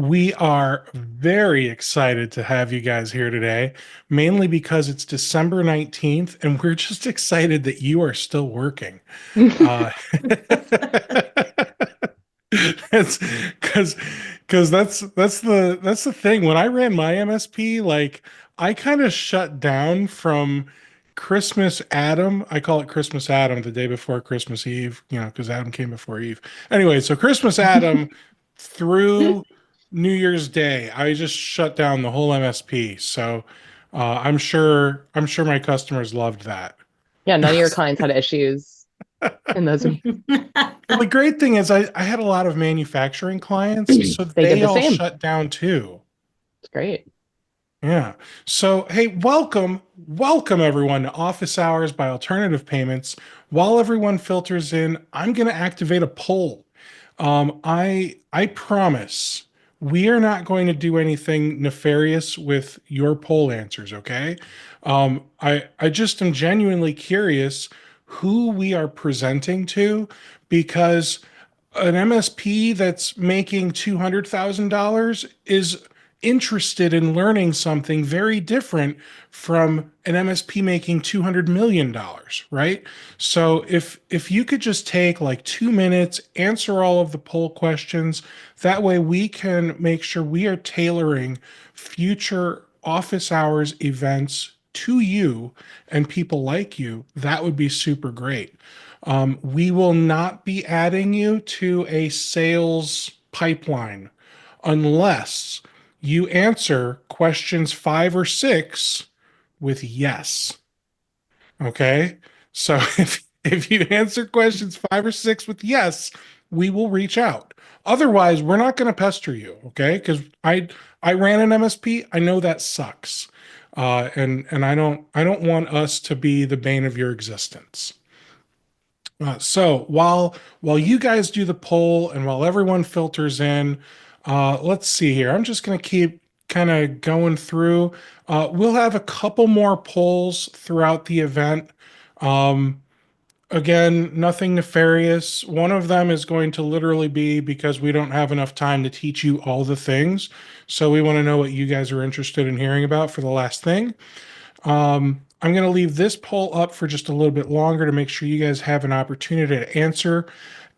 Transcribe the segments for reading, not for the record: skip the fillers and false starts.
We are very excited to have you guys here today, mainly because it's December 19th and we're just excited that you are still working. Uh, that's because that's the thing. When I ran my MSP, like I kind of shut down from Christmas Adam. I call it Christmas Adam the day before Christmas Eve, because Adam came before Eve. Anyway, so Christmas Adam through New Year's Day, I just shut down the whole MSP. So I'm sure my customers loved that. Yeah, none of your clients had issues in those weeks. Well, the great thing is I had a lot of manufacturing clients, so They did they the all same. shut down too. It's great. Yeah. So, hey, welcome everyone to Office Hours by Alternative Payments. While everyone filters in, I'm going to activate a poll. I promise we are not going to do anything nefarious with your poll answers, okay? I just am genuinely curious who we are presenting to because an MSP that's making $200,000 is interested in learning something very different from an MSP making $200 million, right? So if you could just take like 2 minutes, answer all of the poll questions, that way we can make sure we are tailoring future office hours events to you and people like you, that would be super great. We will not be adding you to a sales pipeline unless you answer questions 5 or 6 with yes. Okay. So if you answer questions 5 or 6 with yes, we will reach out. Otherwise, we're not going to pester you. Okay. Because I ran an MSP. I know that sucks. And I don't want us to be the bane of your existence. So while you guys do the poll and while everyone filters in, let's see here. I'm just going to keep kind of going through. We'll have a couple more polls throughout the event. Um, Again, nothing nefarious. One of them is going to literally be because we don't have enough time to teach you all the things. So we want to know what you guys are interested in hearing about for the last thing. I'm going to leave this poll up for just a little bit longer to make sure you guys have an opportunity to answer.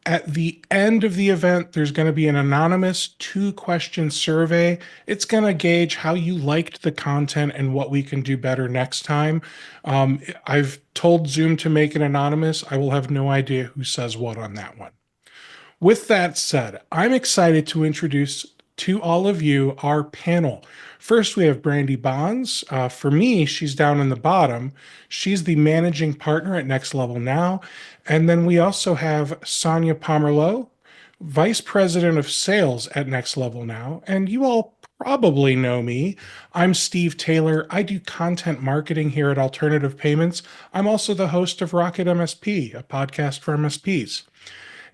At the end of the event, there's going to be an anonymous 2-question survey. It's going to gauge how you liked the content and what we can do better next time. I've told Zoom to make it anonymous. I will have no idea who says what on that one. With that said, I'm excited to introduce to all of you our panel. First, we have Brandi Bonds. For me, she's down in the bottom. She's the managing partner at Next Level Now. And then we also have Sonia Pomerleau, vice president of sales at Next Level Now. And you all probably know me. I'm Steve Taylor. I do content marketing here at Alternative Payments. I'm also the host of Rocket MSP, a podcast for MSPs.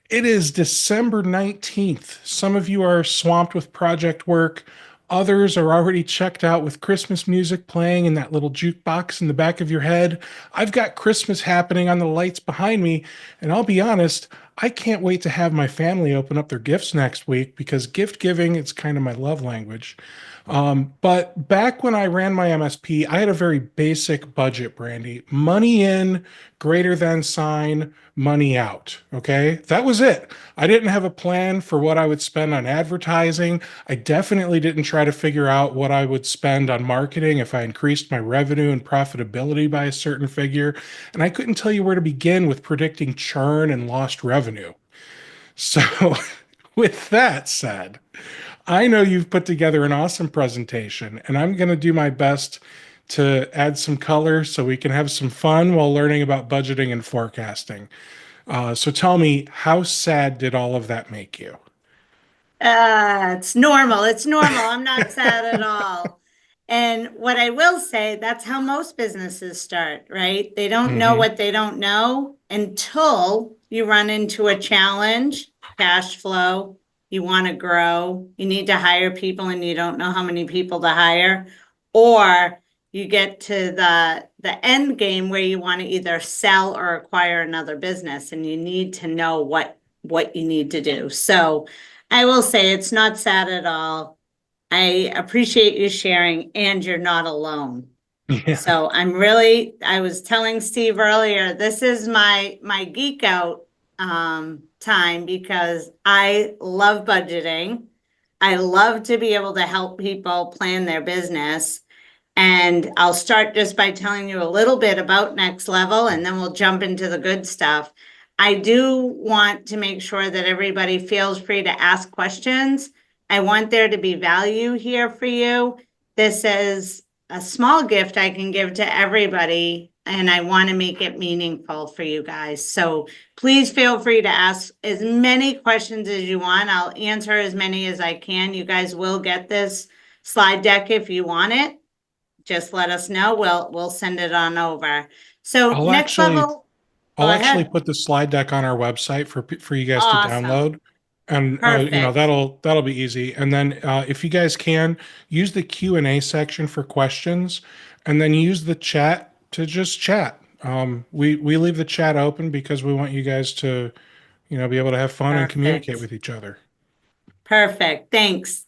It is December 19th. Some of you are swamped with project work. Others are already checked out with Christmas music playing in that little jukebox in the back of your head. I've got Christmas happening on the lights behind me. And I'll be honest, I can't wait to have my family open up their gifts next week because gift giving is kind of my love language. But back when I ran my MSP, I had a very basic budget, Brandi. Money in, greater than sign, money out. Okay. That was it. I didn't have a plan for what I would spend on advertising. I definitely didn't try to figure out what I would spend on marketing if I increased my revenue and profitability by a certain figure. And I couldn't tell you where to begin with predicting churn and lost revenue. So, with that said, I know you've put together an awesome presentation, and I'm going to do my best to add some color so we can have some fun while learning about budgeting and forecasting. So tell me, how sad did all of that make you? It's normal. It's normal. I'm not sad at all. And what I will say, that's how most businesses start, right? They don't know Hmm. what they don't know until you run into a challenge, cash flow, you want to grow, you need to hire people and you don't know how many people to hire, or you get to the end game where you want to either sell or acquire another business and you need to know what you need to do. So I will say it's not sad at all. I appreciate you sharing, and you're not alone. Yeah. So I was telling Steve earlier, this is my geek out time because I love budgeting. I love to be able to help people plan their business. And I'll start just by telling you a little bit about Next Level, and then we'll jump into the good stuff. I do want to make sure that everybody feels free to ask questions. I want there to be value here for you. This is a small gift I can give to everybody, and I want to make it meaningful for you guys. So please feel free to ask as many questions as you want. I'll answer as many as I can. You guys will get this slide deck if you want it. Just let us know. We'll send it on over. So I'll Next actually Level, go I'll actually ahead. put the slide deck on our website for you guys to Awesome. download. And Perfect. that'll be easy. And then if you guys can use the Q&A section for questions, and then use the chat to just chat. We leave the chat open because we want you guys to, be able to have fun and communicate Perfect. with each other. Perfect. Thanks.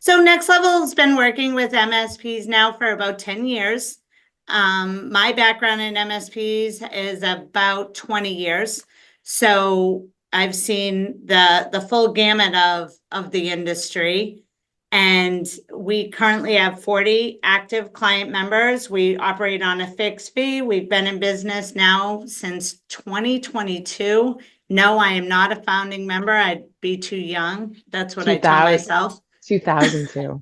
So Next Level has been working with MSPs now for about 10 years. My background in MSPs is about 20 years. So I've seen the full gamut of the industry. And we currently have 40 active client members. We operate on a fixed fee. We've been in business now since 2022. No, I am not a founding member. I'd be too young. That's what I tell 2000, myself. 2002.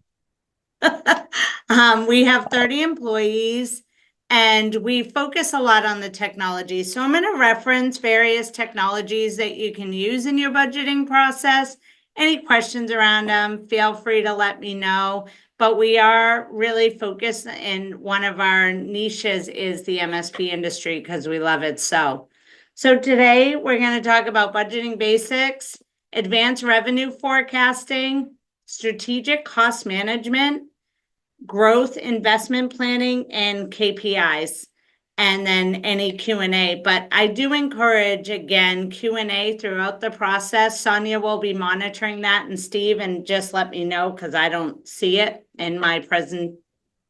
We have 30 employees and we focus a lot on the technology. So I'm going to reference various technologies that you can use in your budgeting process. Any questions around them, feel free to let me know. But we are really focused, and one of our niches is the MSP industry because we love it so. So today we're going to talk about budgeting basics, advanced revenue forecasting, strategic cost management, growth investment planning, and KPIs, and then any Q&A. But I do encourage, again, Q&A throughout the process. Sonia will be monitoring that, and Steve, and just let me know because I don't see it in my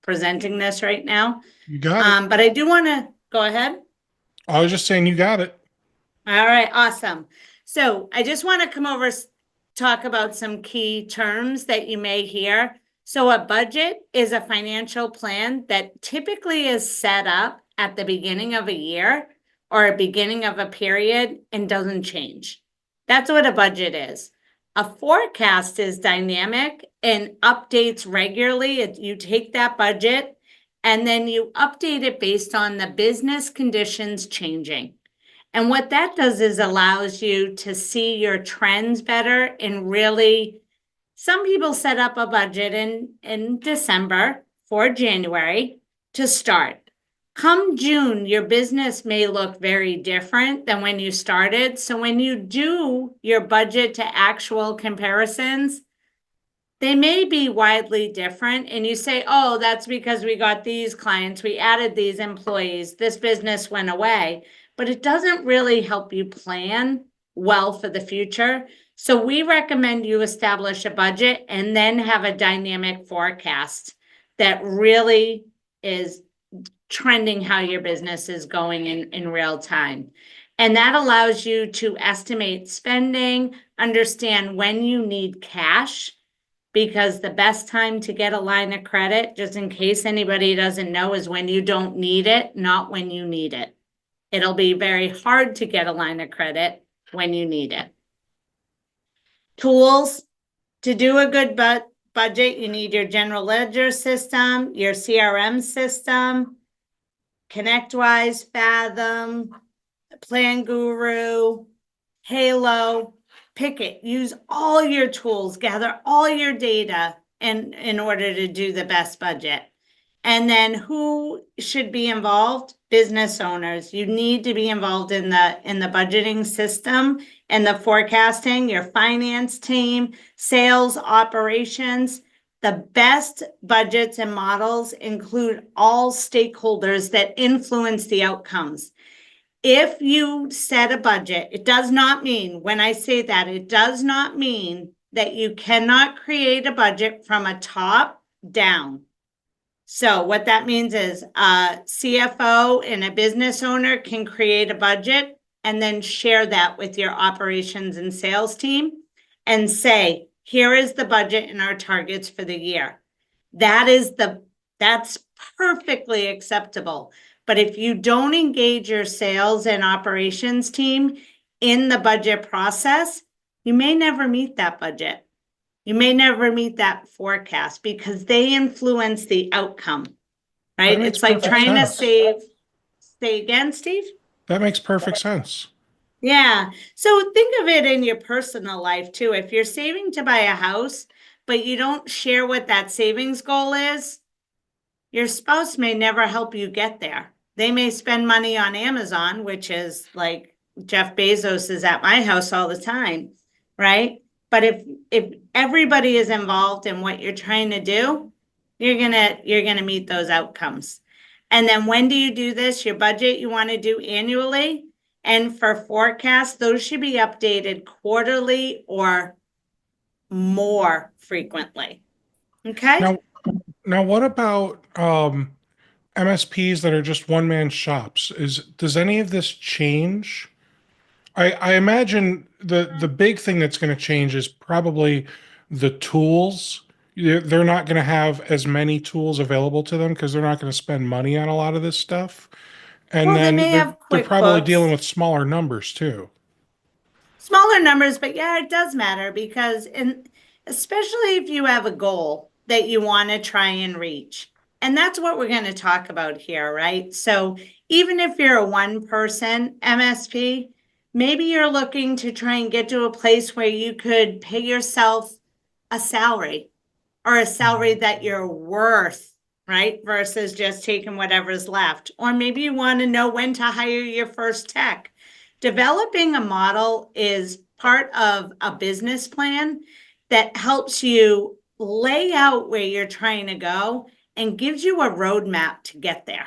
presenting this right now. You got it. But I do want to go ahead. I was just saying you got it. All right, awesome. So I just want to come over, talk about some key terms that you may hear. So a budget is a financial plan that typically is set up at the beginning of a year or a beginning of a period and doesn't change. That's what a budget is. A forecast is dynamic and updates regularly. You take that budget and then you update it based on the business conditions changing. And what that does is allows you to see your trends better and really, some people set up a budget in December for January to start. Come June, your business may look very different than when you started. So when you do your budget to actual comparisons, they may be widely different. And you say, oh, that's because we got these clients, we added these employees, this business went away. But it doesn't really help you plan well for the future. So we recommend you establish a budget and then have a dynamic forecast that really is trending how your business is going in real time. And that allows you to estimate spending, understand when you need cash, because the best time to get a line of credit, just in case anybody doesn't know, is when you don't need it, not when you need it. It'll be very hard to get a line of credit when you need it. Tools. To do a good budget, you need your general ledger system, your CRM system, ConnectWise, Fathom, Plan Guru, Halo. Pick it. Use all your tools. Gather all your data in order to do the best budget. And then who should be involved? Business owners. You need to be involved in the budgeting system and the forecasting, your finance team, sales, operations. The best budgets and models include all stakeholders that influence the outcomes. If you set a budget, it does not mean, when I say that, it does not mean that you cannot create a budget from a top down. So what that means is a CFO and a business owner can create a budget and then share that with your operations and sales team and say, here is the budget and our targets for the year. That's perfectly acceptable. But if you don't engage your sales and operations team in the budget process, you may never meet that budget. You may never meet that forecast because they influence the outcome, That right? makes It's like perfect trying to sense. say again, Steve? That makes perfect sense. Yeah. So think of it in your personal life too. If you're saving to buy a house, but you don't share what that savings goal is, your spouse may never help you get there. They may spend money on Amazon, which is like Jeff Bezos is at my house all the time, right? But if everybody is involved in what you're trying to do, you're gonna meet those outcomes. And then when do you do this? Your budget you want to do annually, and for forecasts, those should be updated quarterly or more frequently. Okay. Now, now what about MSPs that are just one man shops? Does any of this change? I imagine the big thing that's going to change is probably the tools. They're not going to have as many tools available to them because they're not going to spend money on a lot of this stuff. And Well, they then may have they're probably dealing QuickBooks, with smaller numbers too. smaller numbers, but yeah, it does matter because especially if you have a goal that you want to try and reach. And that's what we're going to talk about here, right? So even if you're a one person MSP, maybe you're looking to try and get to a place where you could pay yourself a salary or a salary that you're worth, right? Versus just taking whatever's left. Or maybe you want to know when to hire your first tech. Developing a model is part of a business plan that helps you lay out where you're trying to go and gives you a roadmap to get there.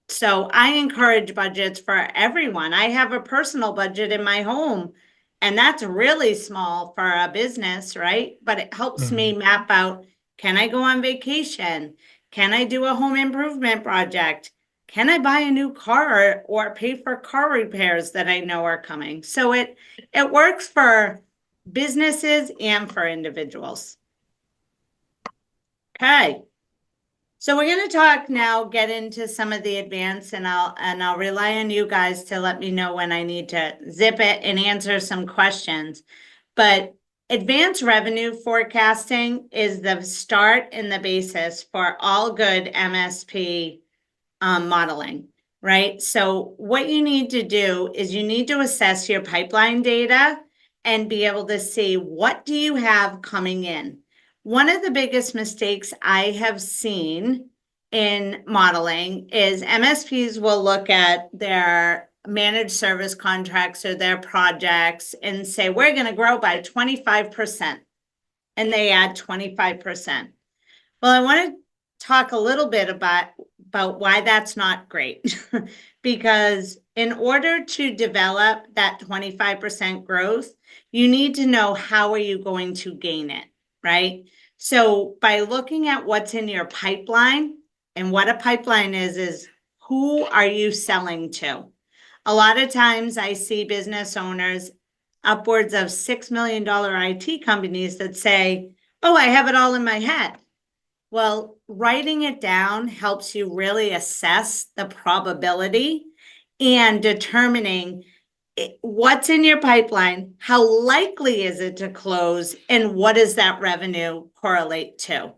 So I encourage budgets for everyone. I have a personal budget in my home, and that's really small for a business, right? But it helps me Mhm. map out, can I go on vacation? Can I do a home improvement project? Can I buy a new car or pay for car repairs that I know are coming? So it works for businesses and for individuals. Okay. So we're going to talk now, get into some of the advanced, and I'll rely on you guys to let me know when I need to zip it and answer some questions. But advanced revenue forecasting is the start and the basis for all good MSP modeling, right? So what you need to do is you need to assess your pipeline data and be able to see what do you have coming in. One of the biggest mistakes I have seen in modeling is MSPs will look at their managed service contracts or their projects and say, we're going to grow by 25%. And they add 25%. Well, I want to talk a little bit about why that's not great. Because in order to develop that 25% growth, you need to know how are you going to gain it, right? So by looking at what's in your pipeline, and what a pipeline is who are you selling to? A lot of times I see business owners, upwards of $6 million IT companies that say, oh, I have it all in my head. Well, writing it down helps you really assess the probability and determining what's in your pipeline, how likely is it to close, and what does that revenue correlate to.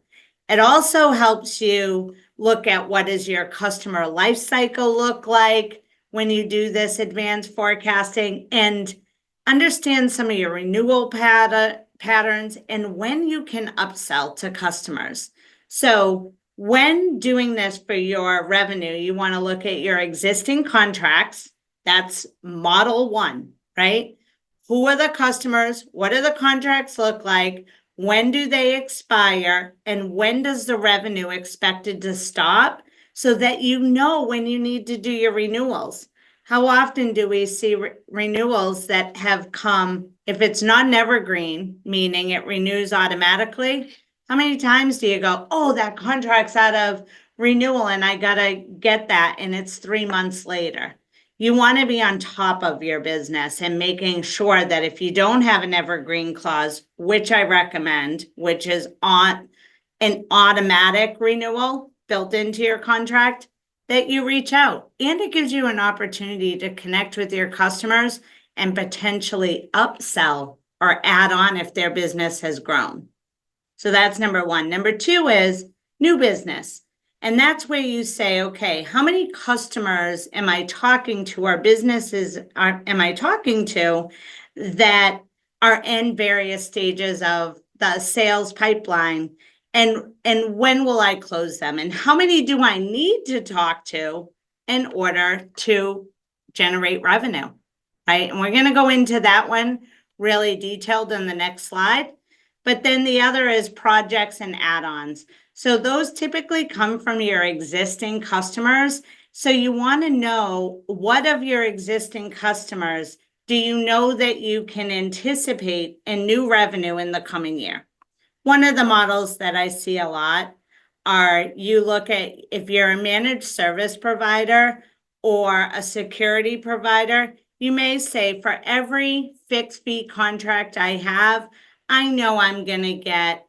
It also helps you look at what does your customer life cycle look like when you do this advanced forecasting, and understand some of your renewal patterns and when you can upsell to customers. So when doing this for your revenue, you want to look at your existing contracts. That's model one, right? Who are the customers? What do the contracts look like? When do they expire? And when does the revenue expected to stop? So that you know when you need to do your renewals. How often do we see renewals that have come if it's not an evergreen, meaning it renews automatically, how many times do you go, oh, that contract's out of renewal and I gotta get that, and it's 3 months later? You want to be on top of your business and making sure that if you don't have an evergreen clause, which I recommend, which is on an automatic renewal built into your contract, that you reach out. And it gives you an opportunity to connect with your customers and potentially upsell or add on if their business has grown. So that's number one. Number two is new business. And that's where you say, okay, how many customers am I talking to, or businesses am I talking to that are in various stages of the sales pipeline? And when will I close them? And how many do I need to talk to in order to generate revenue? Right? And we're going to go into that one really detailed in the next slide. But then the other is projects and add-ons. So those typically come from your existing customers. So you want to know, what of your existing customers do you know that you can anticipate in new revenue in the coming year? One of the models that I see a lot are, you look at, if you're a managed service provider or a security provider, you may say, for every fixed fee contract I have, I know I'm going to get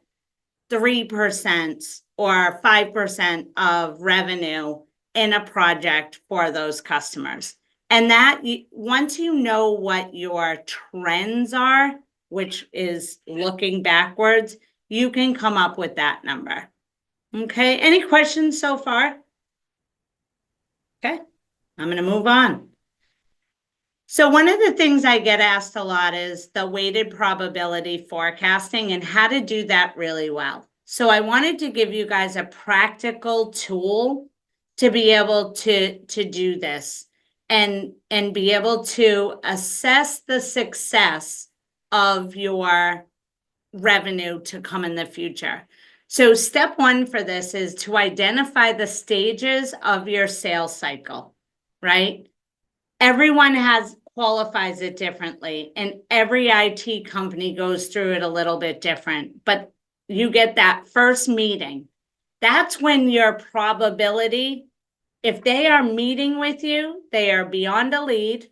3% or 5% of revenue in a project for those customers. And that, once you know what your trends are, which is looking backwards, you can come up with that number. Okay, any questions so far? Okay, I'm going to move on. So one of the things I get asked a lot is the weighted probability forecasting and how to do that really well. So I wanted to give you guys a practical tool to be able to do this and be able to assess the success of your revenue to come in the future. So step one for this is to identify the stages of your sales cycle, right? Everyone qualifies it differently, and every IT company goes through it a little bit different. But you get that first meeting. That's when your probability, if they are meeting with you, they are beyond a lead.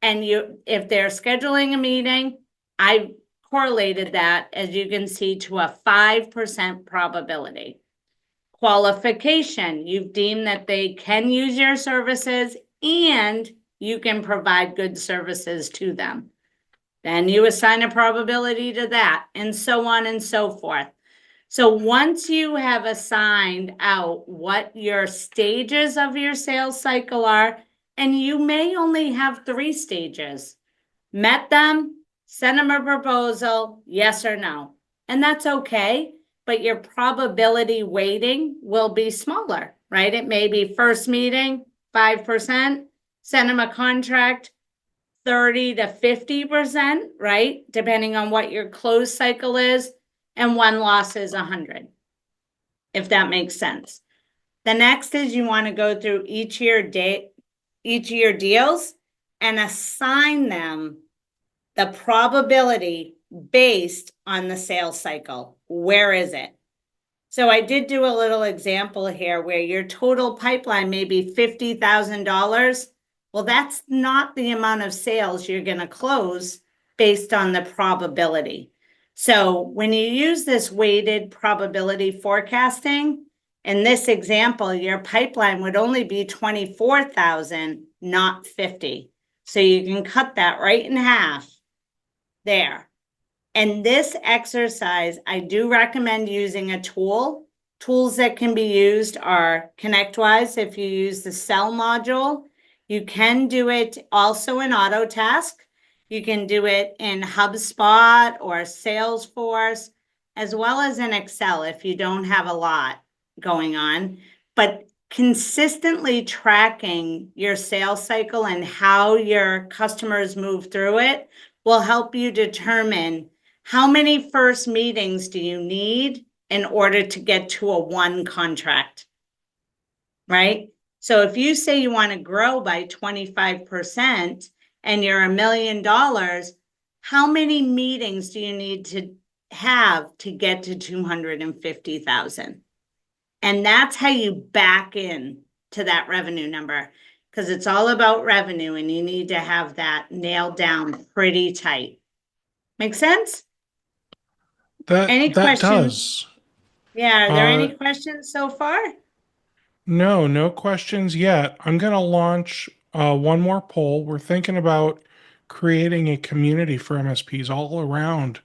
And if they're scheduling a meeting, I correlated that, as you can see, to a 5% probability. Qualification, you've deemed that they can use your services and you can provide good services to them. Then you assign a probability to that, and so on and so forth. So once you have assigned out what your stages of your sales cycle are, and you may only have 3 stages, met them, send them a proposal, yes or no. And that's okay, but your probability weighting will be smaller, right? It may be first meeting, 5%, send them a contract, 30 to 50%, right? Depending on what your close cycle is, and one loss is 100, if that makes sense. The next is, you want to go through each year deals and assign them the probability based on the sales cycle. Where is it? So I did do a little example here where your total pipeline may be $50,000. Well, that's not the amount of sales you're going to close based on the probability. So when you use this weighted probability forecasting, in this example, your pipeline would only be 24,000, not 50. So you can cut that right in half there. And this exercise, I do recommend using a tool. Tools that can be used are ConnectWise. If you use the Cell module, you can do it also in Autotask. You can do it in HubSpot or Salesforce, as well as in Excel if you don't have a lot going on. But consistently tracking your sales cycle and how your customers move through it will help you determine how many first meetings do you need in order to get to a 1 contract, right? So if you say you want to grow by 25% and you're $1 million, how many meetings do you need to have to get to 250,000? And that's how you back in to that revenue number, because it's all about revenue and you need to have that nailed down pretty tight. Make sense? Any That questions? does. Yeah, are there Uh, any questions so far? no, no questions yet. I'm going to launch one more poll. We're thinking about creating a community for MSPs all around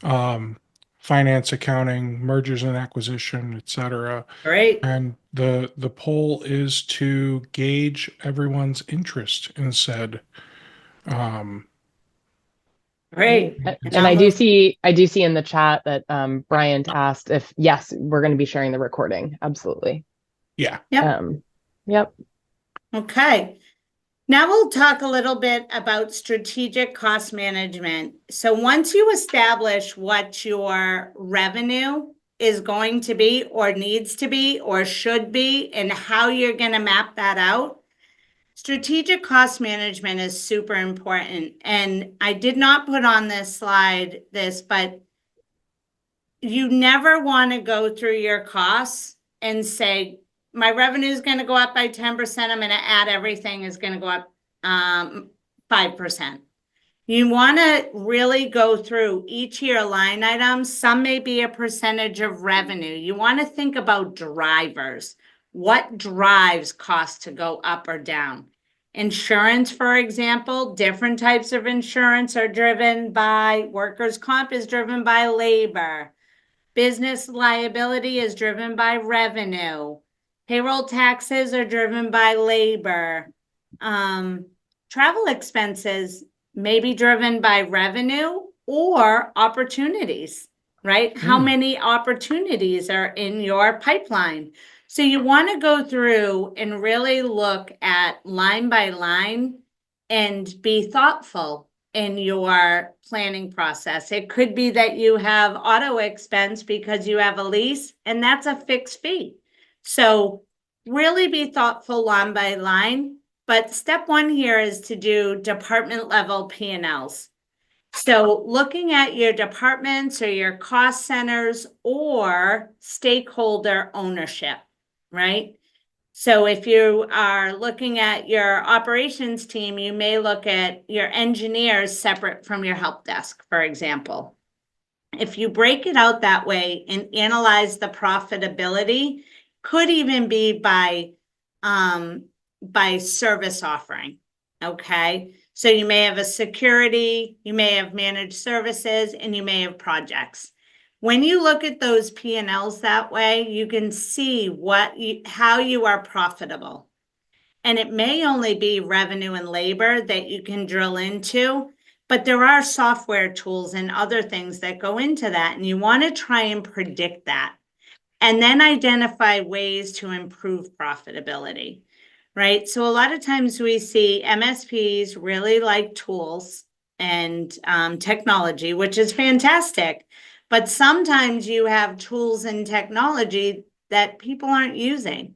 um, finance, accounting, mergers and acquisition, etc. Great, And the poll is to gauge everyone's interest in said. Um, great. And And I'll move. I do see in the chat that Bryant asked if yes, we're going to be sharing the recording. Absolutely. yeah. Yep. Um, yep. Okay. Now we'll talk a little bit about strategic cost management. So once you establish what your revenue is going to be or needs to be or should be and how you're going to map that out, strategic cost management is super important. And I did not put on this slide but you never want to go through your costs and say, my revenue is going to go up by 10%. I'm going to add everything is going to go up 5%. You want to really go through each of your line items. Some may be a percentage of revenue. You want to think about drivers. What drives costs to go up or down? Insurance, for example, different types of insurance are driven by workers' comp is driven by labor. Business liability is driven by revenue. Payroll taxes are driven by labor. Travel expenses may be driven by revenue or opportunities, right? How Mm. many opportunities are in your pipeline? So you want to go through and really look at line by line and be thoughtful in your planning process. It could be that you have auto expense because you have a lease, and that's a fixed fee. So really be thoughtful line by line. But step one here is to do department level P&Ls. So looking at your departments or your cost centers or stakeholder ownership, right? So if you are looking at your operations team, you may look at your engineers separate from your help desk, for example. If you break it out that way and analyze the profitability, could even be by service offering. Okay. So you may have a security, you may have managed services, and you may have projects. When you look at those P&Ls that way, you can see how you are profitable. And it may only be revenue and labor that you can drill into, but there are software tools and other things that go into that. And you want to try and predict that and then identify ways to improve profitability, right? So a lot of times we see MSPs really like tools and technology, which is fantastic. But sometimes you have tools and technology that people aren't using.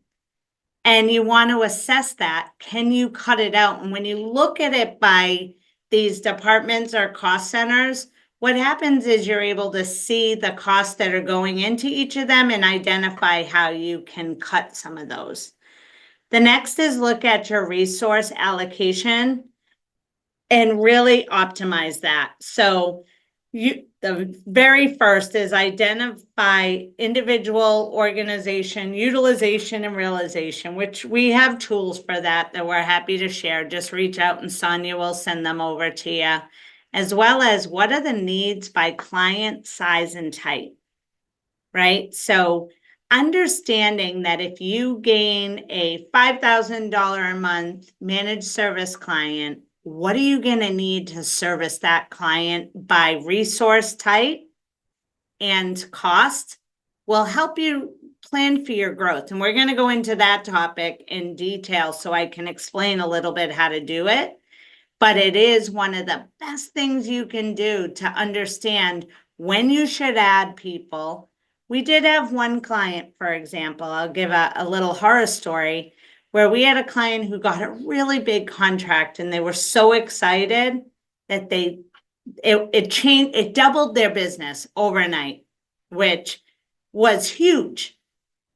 And you want to assess that. Can you cut it out? And when you look at it by these departments or cost centers, what happens is you're able to see the costs that are going into each of them and identify how you can cut some of those. The next is look at your resource allocation and really optimize that. So the very first is identify individual, organization, utilization, and realization, which we have tools for that we're happy to share. Just reach out and Sonia will send them over to you, as well as what are the needs by client size and type, right? So understanding that if you gain a $5,000 a month managed service client, what are you going to need to service that client by resource type and cost will help you plan for your growth. And we're going to go into that topic in detail so I can explain a little bit how to do it. But it is one of the best things you can do to understand when you should add people. We did have one client, for example, I'll give a little horror story where we had a client who got a really big contract and they were so excited that they it changed, it doubled their business overnight, which was huge,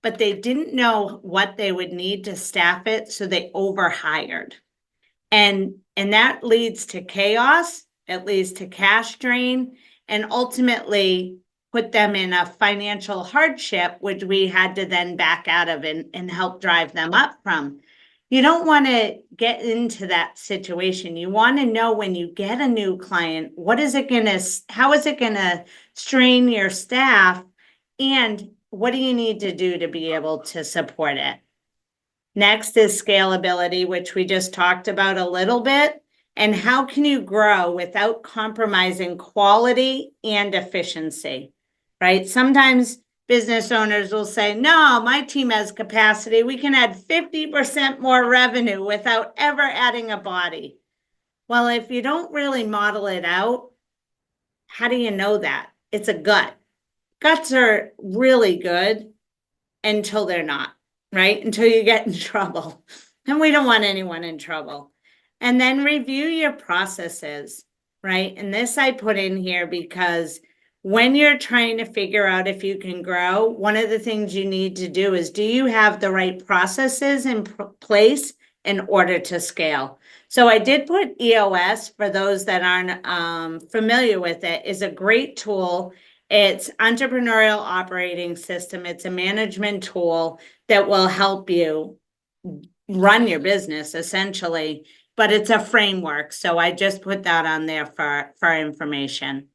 but they didn't know what they would need to staff it, so they overhired. And that leads to chaos, it leads to cash drain, and ultimately put them in a financial hardship, which we had to then back out of and help drive them up from. You don't want to get into that situation. You want to know when you get a new client, how is it gonna strain your staff, and what do you need to do to be able to support it? Next is scalability, which we just talked about a little bit. And how can you grow without compromising quality and efficiency, right? Sometimes business owners will say, no, my team has capacity. We can add 50% more revenue without ever adding a body. Well, if you don't really model it out, how do you know that? It's a gut. Guts are really good until they're not, right? Until you get in trouble. And we don't want anyone in trouble. And then review your processes, right? And this I put in here because when you're trying to figure out if you can grow, one of the things you need to do is, do you have the right processes in place in order to scale? So I did put EOS, for those that aren't familiar with it, is a great tool. It's entrepreneurial operating system. It's a management tool that will help you run your business essentially, but it's a framework. So I just put that on there for information.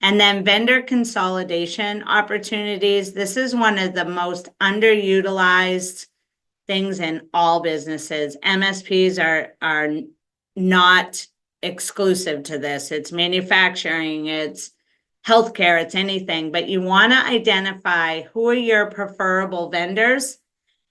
And then vendor consolidation opportunities. This is one of the most underutilized things in all businesses. MSPs are not exclusive to this. It's manufacturing, it's healthcare, it's anything, but you want to identify who are your preferable vendors,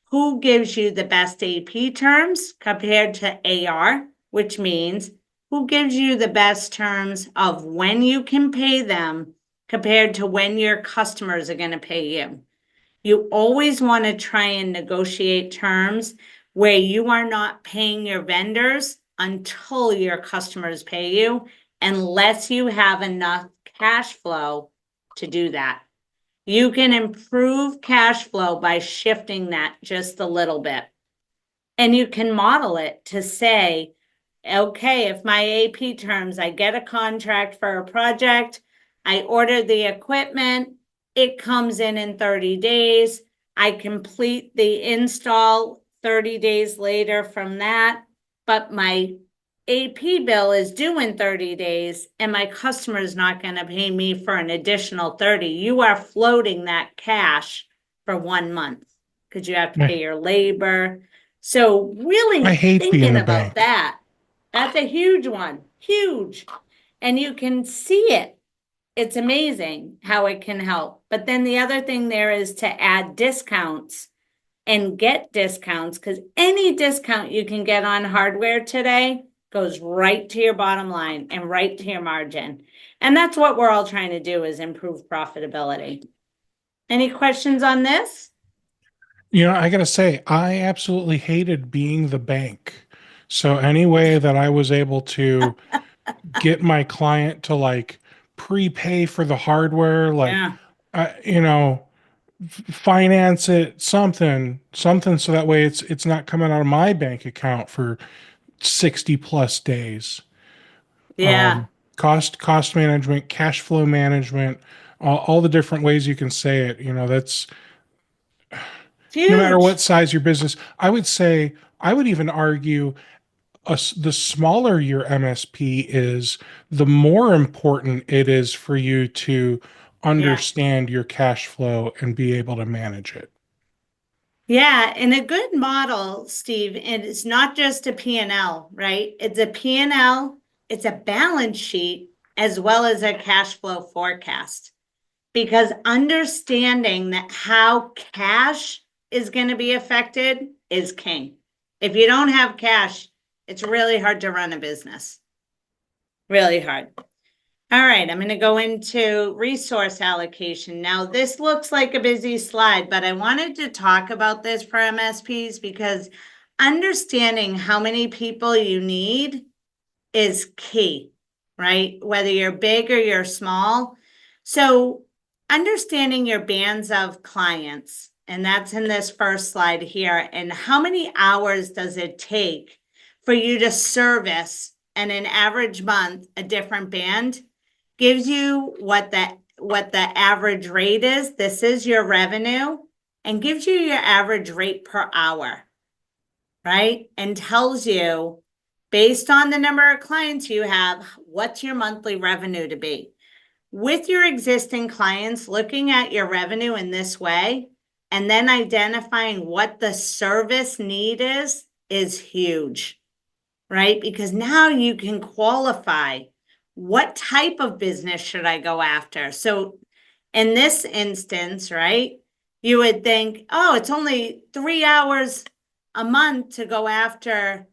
who gives you the best AP terms compared to AR, which means who gives you the best terms of when you can pay them compared to when your customers are going to pay you. You always want to try and negotiate terms where you are not paying your vendors until your customers pay you, unless you have enough cash flow to do that. You can improve cash flow by shifting that just a little bit. And you can model it to say, okay, if my AP terms, I get a contract for a project, I order the equipment, it comes in 30 days, I complete the install 30 days later from that, but my AP bill is due in 30 days and my customer is not going to pay me for an additional 30. You are floating that cash for 1 month because you have to pay your labor. So really I hate being thinking the about bank. that. That's a huge one, huge. And you can see it. It's amazing how it can help. But then the other thing there is to add discounts and get discounts, because any discount you can get on hardware today goes right to your bottom line and right to your margin. And that's what we're all trying to do, is improve profitability. Any questions on this? You know, I got to say, I absolutely hated being the bank. So any way that I was able to get my client to like prepay for the hardware, like, Yeah. you know, finance it, something, so that way it's not coming out of my bank account for 60 plus days. Yeah. Cost management, cash flow management, all the different ways you can say it. You know, that's no matter Huge. what size your business. I would say, I would even argue, the smaller your MSP is, the more important it is for you to Yeah. understand your cash flow and be able to manage it. Yeah, and a good model, Steve, and it's not just a P&L, right? It's a P&L, it's a balance sheet, as well as a cash flow forecast. Because understanding that how cash is going to be affected is king. If you don't have cash, it's really hard to run a business. Really hard. All right, I'm going to go into resource allocation. Now, this looks like a busy slide, but I wanted to talk about this for MSPs because understanding how many people you need is key, right? Whether you're big or you're small. So understanding your bands of clients, and that's in this first slide here, and how many hours does it take for you to service in an average month a different band, gives you what the average rate is. This is your revenue, and gives you your average rate per hour, right? And tells you, based on the number of clients you have, what's your monthly revenue to be. With your existing clients, looking at your revenue in this way, and then identifying what the service need is huge, right? Because now you can qualify what type of business should I go after. So in this instance, right, you would think, oh, it's only 3 hours a month to go after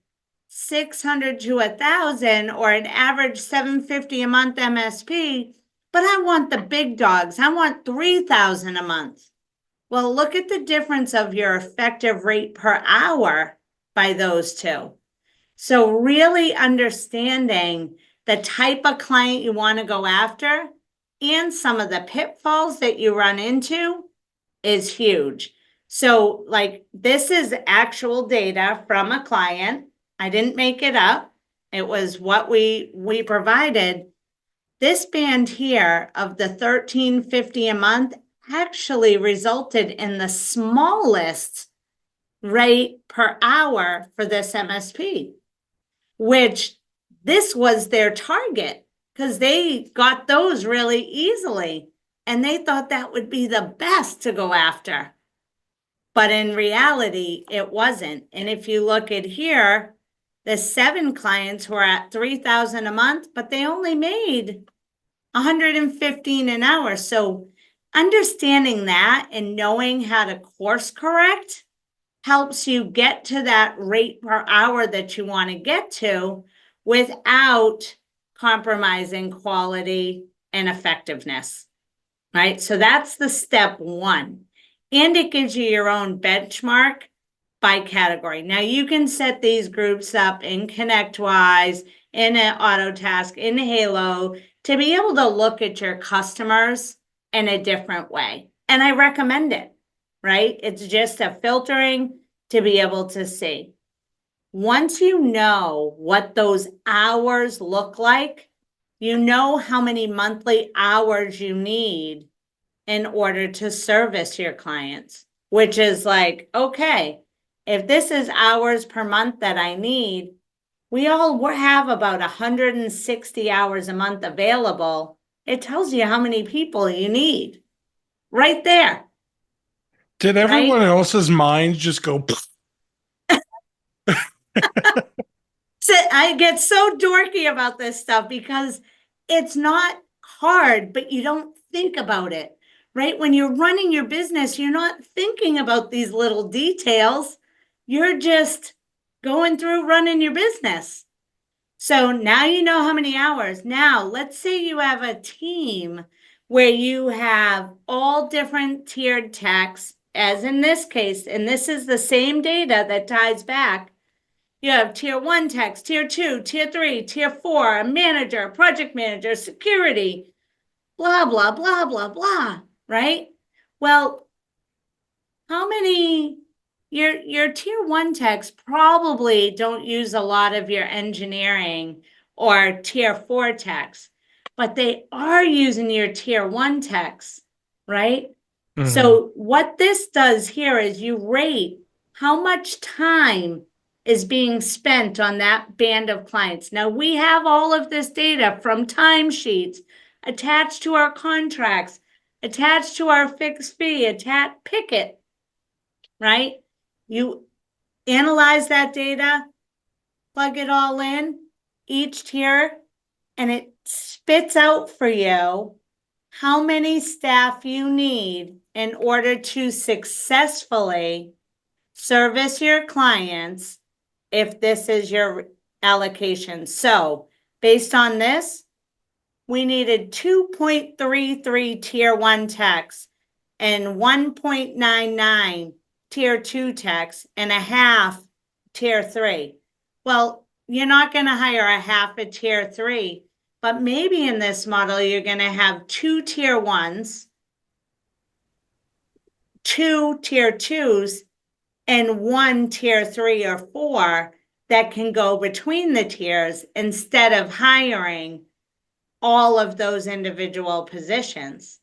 600 to 1,000 or an average 750 a month MSP, but I want the big dogs. I want 3,000 a month. Well, look at the difference of your effective rate per hour by those two. So really understanding the type of client you want to go after and some of the pitfalls that you run into is huge. So like this is actual data from a client. I didn't make it up. It was what we provided. This band here of the $13.50 a month actually resulted in the smallest rate per hour for this MSP, which this was their target because they got those really easily and they thought that would be the best to go after. But in reality, it wasn't. And if you look at here, the 7 clients were at 3,000 a month, but they only made 115 an hour. So understanding that and knowing how to course correct helps you get to that rate per hour that you want to get to without compromising quality and effectiveness, right? So that's the step 1. And it gives you your own benchmark by category. Now you can set these groups up in ConnectWise, in an Autotask, in Halo, to be able to look at your customers in a different way. And I recommend it, right? It's just a filtering to be able to see. Once you know what those hours look like, you know how many monthly hours you need in order to service your clients, which is like, okay, if this is hours per month that I need, we all have about 160 hours a month available. It tells you how many people you need right there. Did everyone else's minds just go? So I get so dorky about this stuff because it's not hard, but you don't think about it, right? When you're running your business, you're not thinking about these little details. You're just going through running your business. So now you know how many hours. Now, let's say you have a team where you have all different tiered techs, as in this case, and this is the same data that ties back. You have tier 1 techs, tier 2, tier 3, tier 4, a manager, project manager, security, blah, blah, blah, blah, blah, right? Well, how many, your tier 1 techs probably don't use a lot of your engineering or tier 4 techs, but they are using your tier 1 techs, right? Mhm. So what this does here is you rate how much time is being spent on that band of clients. Now we have all of this data from timesheets attached to our contracts, attached to our fixed fee, pick it, right? You analyze that data, plug it all in, each tier, and it spits out for you how many staff you need in order to successfully service your clients if this is your allocation. So based on this, we needed 2.33 tier 1 techs and 1.99 tier 2 techs and a half tier 3. Well, you're not going to hire a half a tier 3 But maybe in this model, you're going to have 2 tier 1s, 2 tier 2s, and 1 tier 3 or 4 that can go between the tiers instead of hiring all of those individual positions,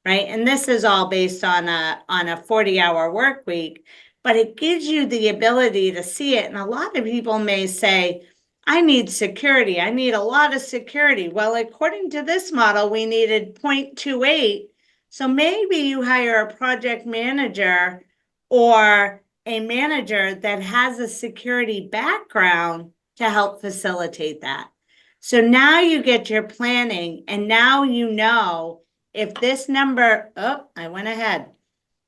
right? And this is all based on a 40-hour work week, but it gives you the ability to see it. And a lot of people may say, I need security. I need a lot of security. Well, according to this model, we needed 0.28. So maybe you hire a project manager or a manager that has a security background to help facilitate that. So now you get your planning, and now you know if this number, oh, I went ahead.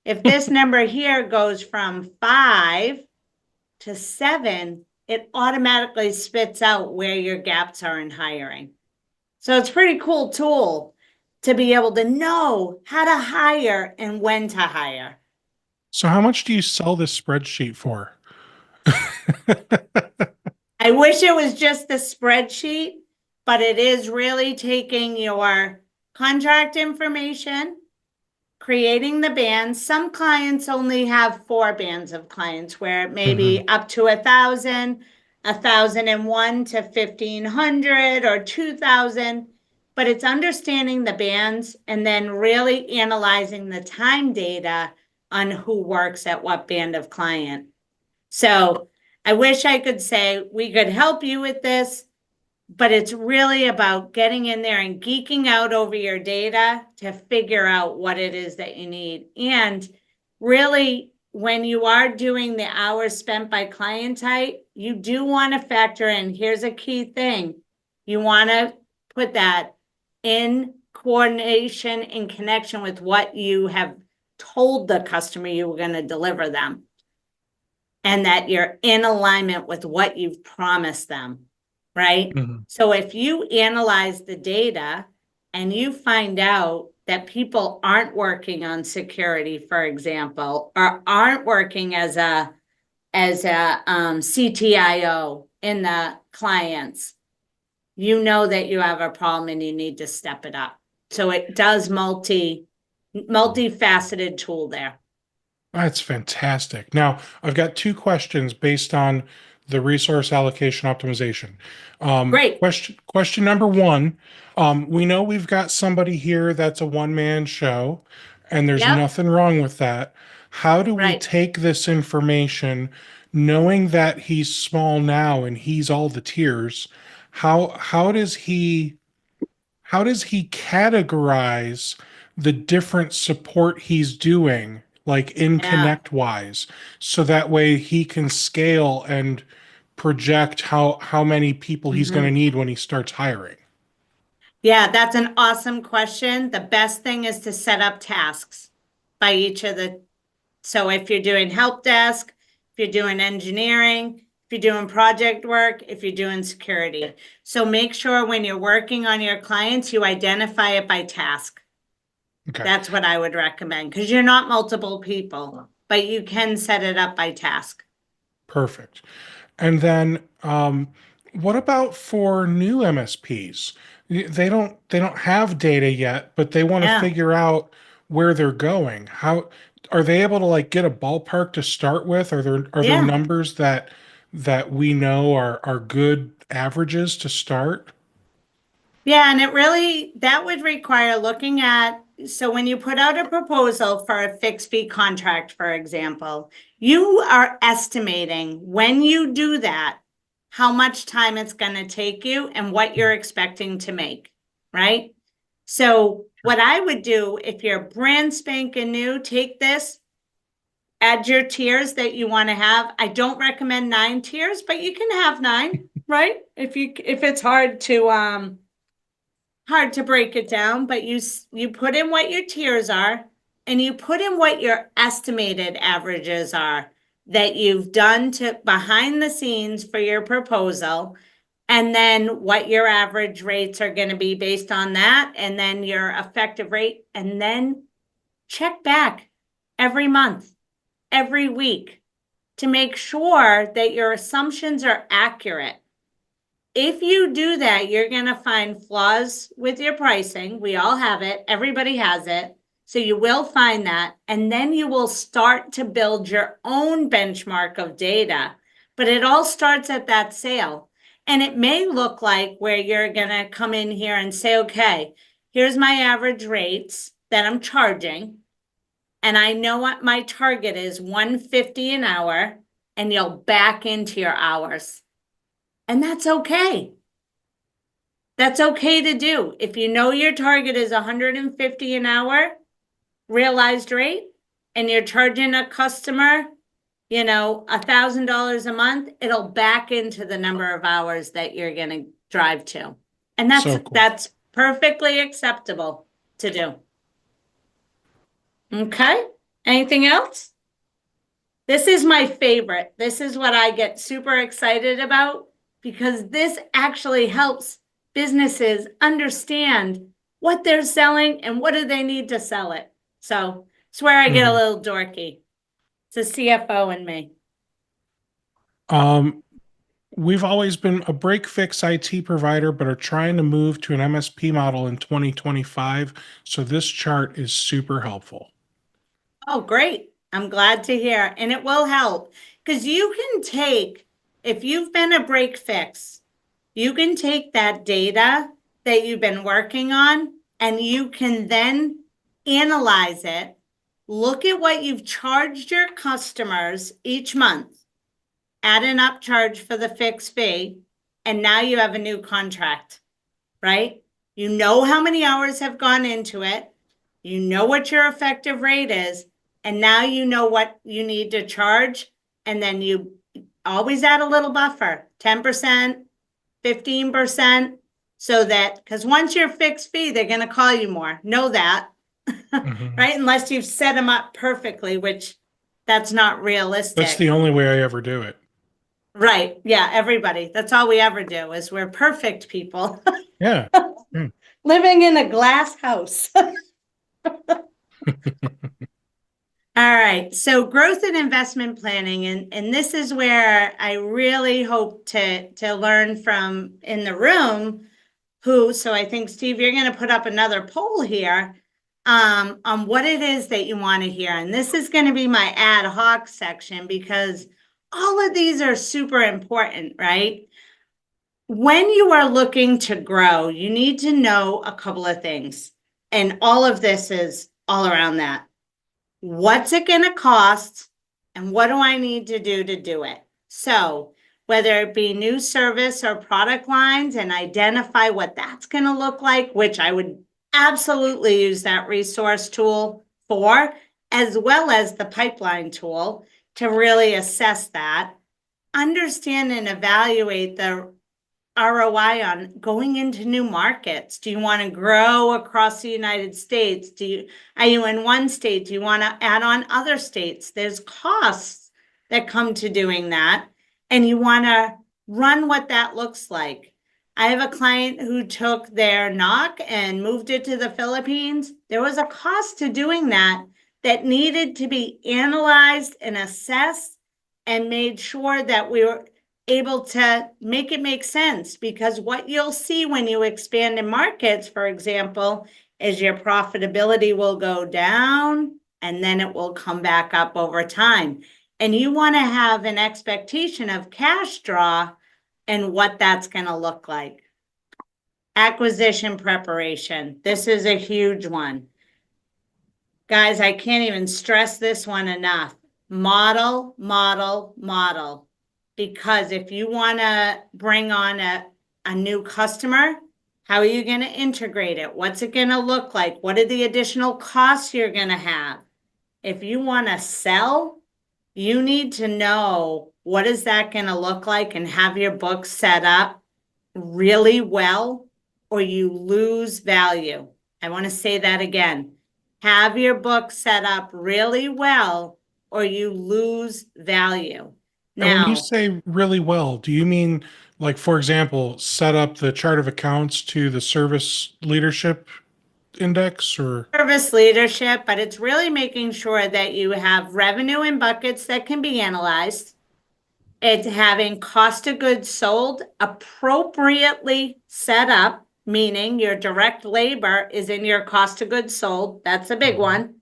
If this number here goes from 5 to 7, it automatically spits out where your gaps are in hiring. So it's a pretty cool tool to be able to know how to hire and when to hire. So how much do you sell this spreadsheet for? I wish it was just the spreadsheet, but it is really taking your contract information, creating the bands. Some clients only have 4 bands of clients where it may be up to 1,000, 1,001 to 1,500 or 2,000, but it's understanding the bands and then really analyzing the time data on who works at what band of client. So I wish I could say we could help you with this, but it's really about getting in there and geeking out over your data to figure out what it is that you need. And really, when you are doing the hours spent by client type, you do want to factor in, here's a key thing. You want to put that in coordination and connection with what you have told the customer you were going to deliver them, and that you're in alignment with what you've promised them, right? So if you analyze the data and you find out that people aren't working on security, for example, or aren't working as a CTIO in the clients, you know that you have a problem and you need to step it up. So it does multifaceted tool there. That's fantastic. Now, I've got 2 questions based on the resource allocation optimization. Great. Question number 1, we know we've got somebody here that's a one-man show, and there's Yep. nothing wrong with that. How do we Right. take this information, knowing that he's small now and he's all the tiers? How does he categorize the different support he's doing, like in Yeah. Connect wise, so that way he can scale and project how many people he's going to need when he starts hiring? Yeah, that's an awesome question. The best thing is to set up tasks by each of the, so if you're doing help desk, if you're doing engineering, if you're doing project work, if you're doing security. So make sure when you're working on your clients, you identify it by task. Okay, That's what I would recommend, because you're not multiple people, but you can set it up by task. perfect. And then what about for new MSPs? They don't have data yet, but they want to Yeah. figure out where they're going. How are they able to like get a ballpark to start with? Are there Yeah. numbers that we know are good averages to start? Yeah, and that would require looking at, so when you put out a proposal for a fixed fee contract, for example, you are estimating when you do that, how much time it's going to take you and what you're expecting to make, right? So what I would do if you're brand spanking new, take this, add your tiers that you want to have. I don't recommend 9 tiers, but you can have 9, right? If it's hard to break it down, but you put in what your tiers are and you put in what your estimated averages are that you've done to behind the scenes for your proposal, and then what your average rates are going to be based on that, and then your effective rate, and then check back every month, every week to make sure that your assumptions are accurate. If you do that, you're going to find flaws with your pricing. We all have it. Everybody has it. So you will find that. And then you will start to build your own benchmark of data. But it all starts at that sale. And it may look like where you're going to come in here and say, okay, here's my average rates that I'm charging. And I know what my target is, $150 an hour, and you'll back into your hours. And that's okay. That's okay to do. If you know your target is $150 an hour, realized rate, and you're charging a customer, $1,000 a month, it'll back into the number of hours that you're going to drive to. And So cool. that's perfectly acceptable to do. Okay. Anything else? This is my favorite. This is what I get super excited about because this actually helps businesses understand what they're selling and what do they need to sell it. So it's where I get a little dorky. It's a CFO in me. We've always been a break fix IT provider, but are trying to move to an MSP model in 2025. So this chart is super helpful. Oh, great. I'm glad to hear. And it will help because you can take, if you've been a break fix, you can take that data that you've been working on and you can then analyze it, look at what you've charged your customers each month, add an upcharge for the fixed fee, and now you have a new contract, right? You know how many hours have gone into it. You know what your effective rate is, and now you know what you need to charge. And then you always add a little buffer, 10%, 15%, so that, because once you're fixed fee, they're going to call you more. Know that, right? Unless you've set them up perfectly, which that's not realistic. That's the only way I ever do it. Right. Yeah, everybody. That's all we ever do is we're perfect people. Yeah. Living in a glass house. All right. So growth and investment planning, and this is where I really hope to learn from in the room so I think, Steve, you're going to put up another poll here on what it is that you want to hear. And this is going to be my ad hoc section because all of these are super important, right? When you are looking to grow, you need to know a couple of things. And all of this is all around that. What's it going to cost? And what do I need to do it? So whether it be new service or product lines and identify what that's going to look like, which I would absolutely use that resource tool for, as well as the pipeline tool to really assess that, understand and evaluate the ROI on going into new markets. Do you want to grow across the United States? Are you in one state? Do you want to add on other states? There's costs that come to doing that. And you want to run what that looks like. I have a client who took their knock and moved it to the Philippines. There was a cost to doing that needed to be analyzed and assessed and made sure that we were able to make it make sense, because what you'll see when you expand in markets, for example, is your profitability will go down and then it will come back up over time. And you want to have an expectation of cash draw and what that's going to look like. Acquisition preparation. This is a huge one. Guys, I can't even stress this one enough. Model, model, model. Because if you want to bring on a new customer, how are you going to integrate it? What's it going to look like? What are the additional costs you're going to have? If you want to sell, you need to know what is that going to look like and have your book set up really well, or you lose value. I want to say that again. Have your book set up really well, or you lose value. And when you Now, say really well, do you mean, like, for example, set up the chart of accounts to the service leadership index or? service leadership, but it's really making sure that you have revenue in buckets that can be analyzed. It's having cost of goods sold appropriately set up, meaning your direct labor is in your cost of goods sold. That's a big one.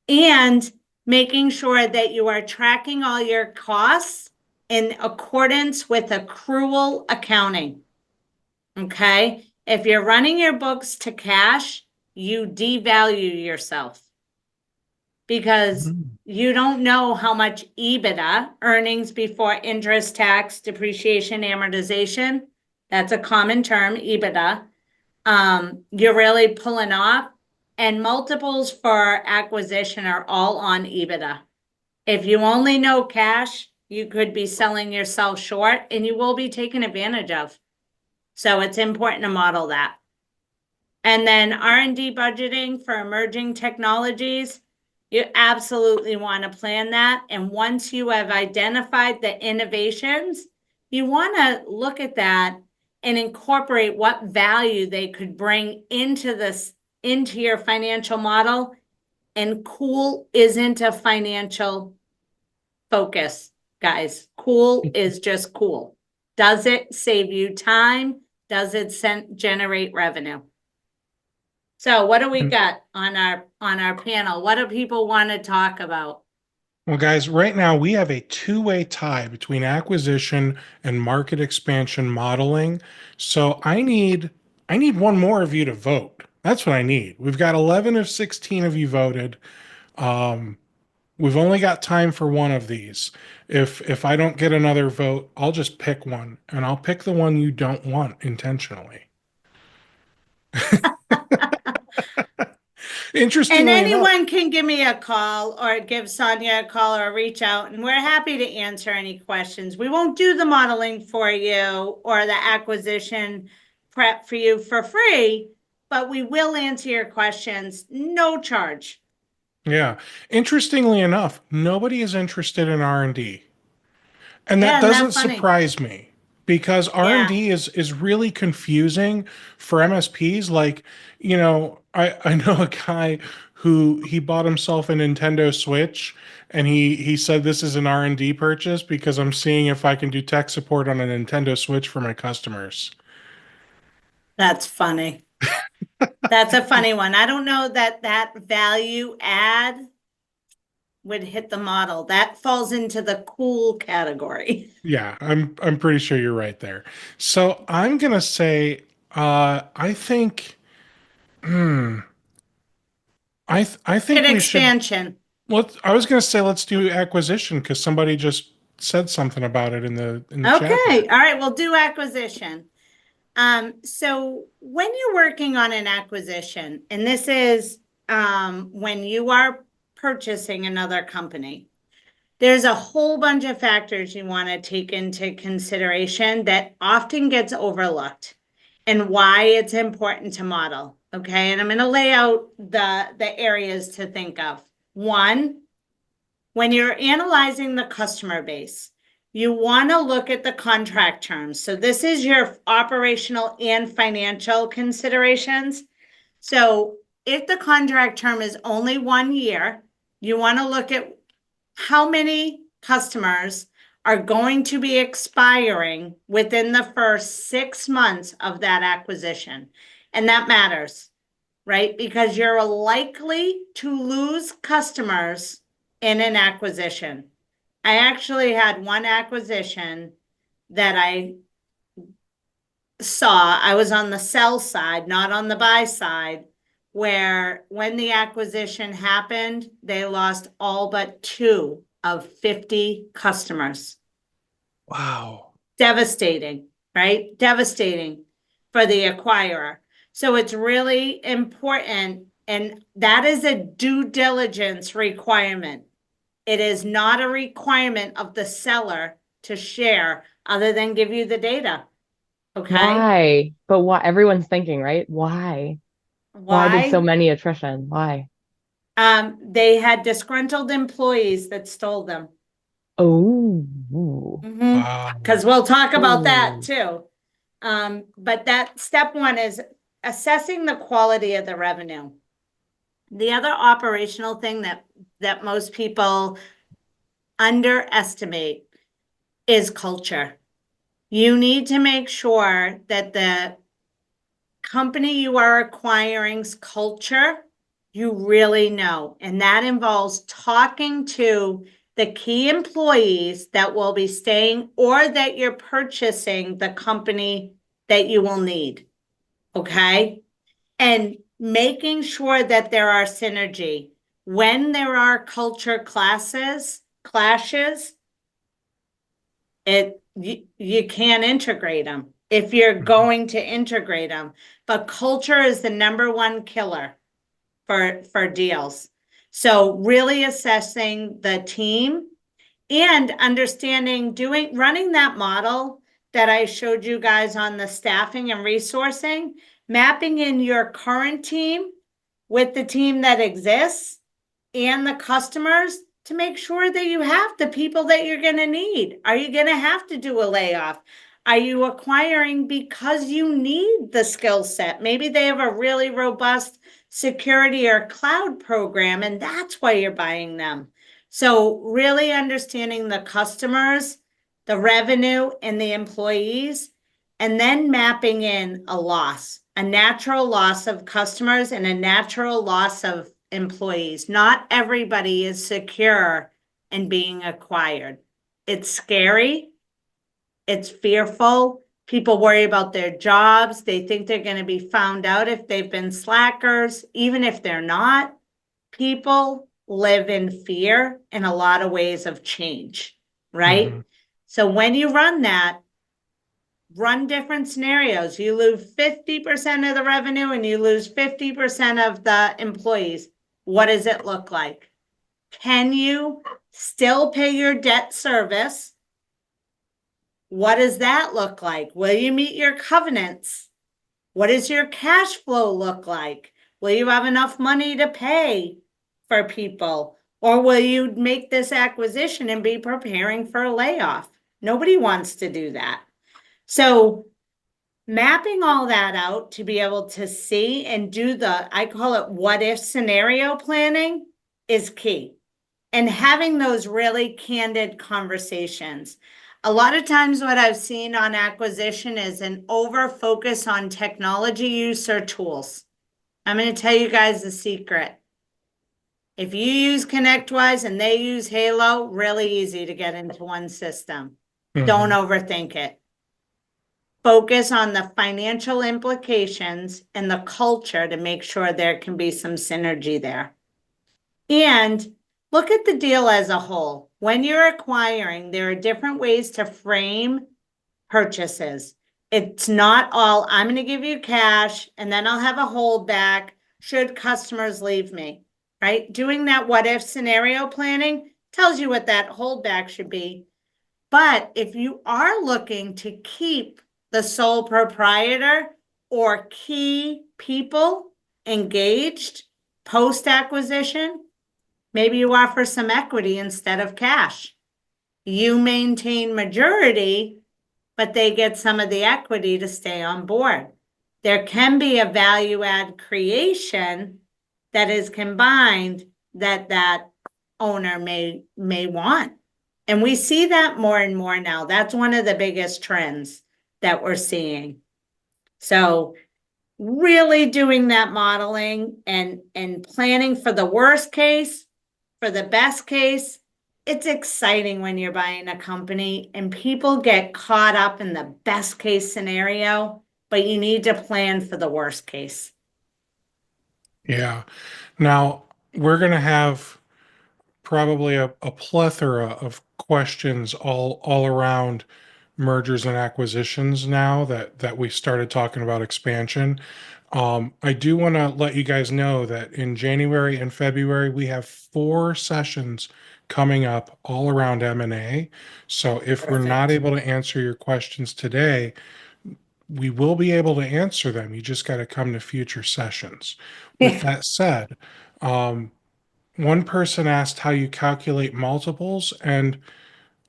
And making sure that you are tracking all your costs in accordance with accrual accounting. Okay? If you're running your books to cash, you devalue yourself because you don't know how much EBITDA, earnings before interest, tax, depreciation, amortization, that's a common term, EBITDA, you're really pulling off. And multiples for acquisition are all on EBITDA. If you only know cash, you could be selling yourself short and you will be taken advantage of. So it's important to model that. And then R&D budgeting for emerging technologies, you absolutely want to plan that. And once you have identified the innovations, you want to look at that and incorporate what value they could bring into your financial model. And cool isn't a financial focus, guys. Cool is just cool. Does it save you time? Does it generate revenue? So what do we got on our panel? What do people want to talk about? Well, guys, right now we have a two-way tie between acquisition and market expansion modeling. So I need one more of you to vote. That's what I need. We've got 11 of 16 of you voted. We've only got time for one of these. If I don't get another vote, I'll just pick one, and I'll pick the one you don't want intentionally. And Interestingly enough, anyone can give me a call or give Sonia a call or reach out, and we're happy to answer any questions. We won't do the modeling for you or the acquisition prep for you for free, but we will answer your questions, no charge. yeah. Interestingly enough, nobody is interested in R&D. And Yeah, that isn't doesn't that funny? surprise me because Yeah, R&D is really confusing for MSPs. Like, I know a guy who he bought himself a Nintendo Switch and he said this is an R&D purchase because I'm seeing if I can do tech support on a Nintendo Switch for my customers. that's funny. That's a funny one. I don't know that value add would hit the model. That falls into the cool category. Yeah, I'm pretty sure you're right there. So I'm gonna say I think I think Good we should. expansion. I was going to say let's do acquisition because somebody just said something about it in the chat Okay. here. All right. We'll do acquisition. So when you're working on an acquisition, and this is when you are purchasing another company, there's a whole bunch of factors you want to take into consideration that often gets overlooked and why it's important to model. Okay. And I'm going to lay out the areas to think of. One, when you're analyzing the customer base, you want to look at the contract terms. So this is your operational and financial considerations. So if the contract term is only 1 year, you want to look at how many customers are going to be expiring within the first 6 months of that acquisition. And that matters, right? Because you're likely to lose customers in an acquisition. I actually had one acquisition that I saw. I was on the sell side, not on the buy side, where when the acquisition happened, they lost all but 2 of 50 customers. Wow. Devastating, right? Devastating for the acquirer. So it's really important, and that is a due diligence requirement. It is not a requirement of the seller to share other than give you the data. Okay. Why? But why? Everyone's thinking, right? Why? Why did so Why? many attrition? Why? They had disgruntled employees that stole them. Oh, Wow. Because we'll talk about that oh, too. But that step one is assessing the quality of the revenue. The other operational thing that most people underestimate is culture. You need to make sure that the company you are acquiring's culture, you really know. And that involves talking to the key employees that will be staying or that you're purchasing the company that you will need. Okay. And making sure that there are synergy. When there are culture clashes, you can't integrate them if you're going to integrate them. But culture is the number one killer for deals. So really assessing the team and understanding running that model that I showed you guys on the staffing and resourcing, mapping in your current team with the team that exists and the customers to make sure that you have the people that you're going to need. Are you going to have to do a layoff? Are you acquiring because you need the skill set? Maybe they have a really robust security or cloud program, and that's why you're buying them. So really understanding the customers, the revenue, and the employees, and then mapping in a natural loss of customers and a natural loss of employees. Not everybody is secure in being acquired. It's scary. It's fearful. People worry about their jobs. They think they're going to be found out if they've been slackers, even if they're not. People live in fear in a lot of ways of change, right? Mm-hmm. So when you run different scenarios. You lose 50% of the revenue and you lose 50% of the employees. What does it look like? Can you still pay your debt service? What does that look like? Will you meet your covenants? What does your cash flow look like? Will you have enough money to pay for people? Or will you make this acquisition and be preparing for a layoff? Nobody wants to do that. So mapping all that out to be able to see and do I call it what if scenario planning is key. And having those really candid conversations. A lot of times what I've seen on acquisition is an over focus on technology use or tools. I'm going to tell you guys the secret. If you use ConnectWise and they use Halo, really easy to get into one system. Don't overthink it. Focus on the financial implications and the culture to make sure there can be some synergy there. And look at the deal as a whole. When you're acquiring, there are different ways to frame purchases. It's not all, I'm going to give you cash and then I'll have a holdback should customers leave me, right? Doing that what if scenario planning tells you what that holdback should be. But if you are looking to keep the sole proprietor or key people engaged post-acquisition, maybe you offer some equity instead of cash. You maintain majority, but they get some of the equity to stay on board. There can be a value add creation that is combined that owner may want. And we see that more and more now. That's one of the biggest trends that we're seeing. So really doing that modeling and planning for the worst case, for the best case. It's exciting when you're buying a company and people get caught up in the best case scenario, but you need to plan for the worst case. Yeah. Now we're going to have probably a plethora of questions all around mergers and acquisitions now that we started talking about expansion. I do want to let you guys know that in January and February we have 4 sessions coming up all around M&A. So if we're not Perfect. able to answer your questions today, we will be able to answer them. You just got to come to future sessions. With that said, one person asked how you calculate multiples, and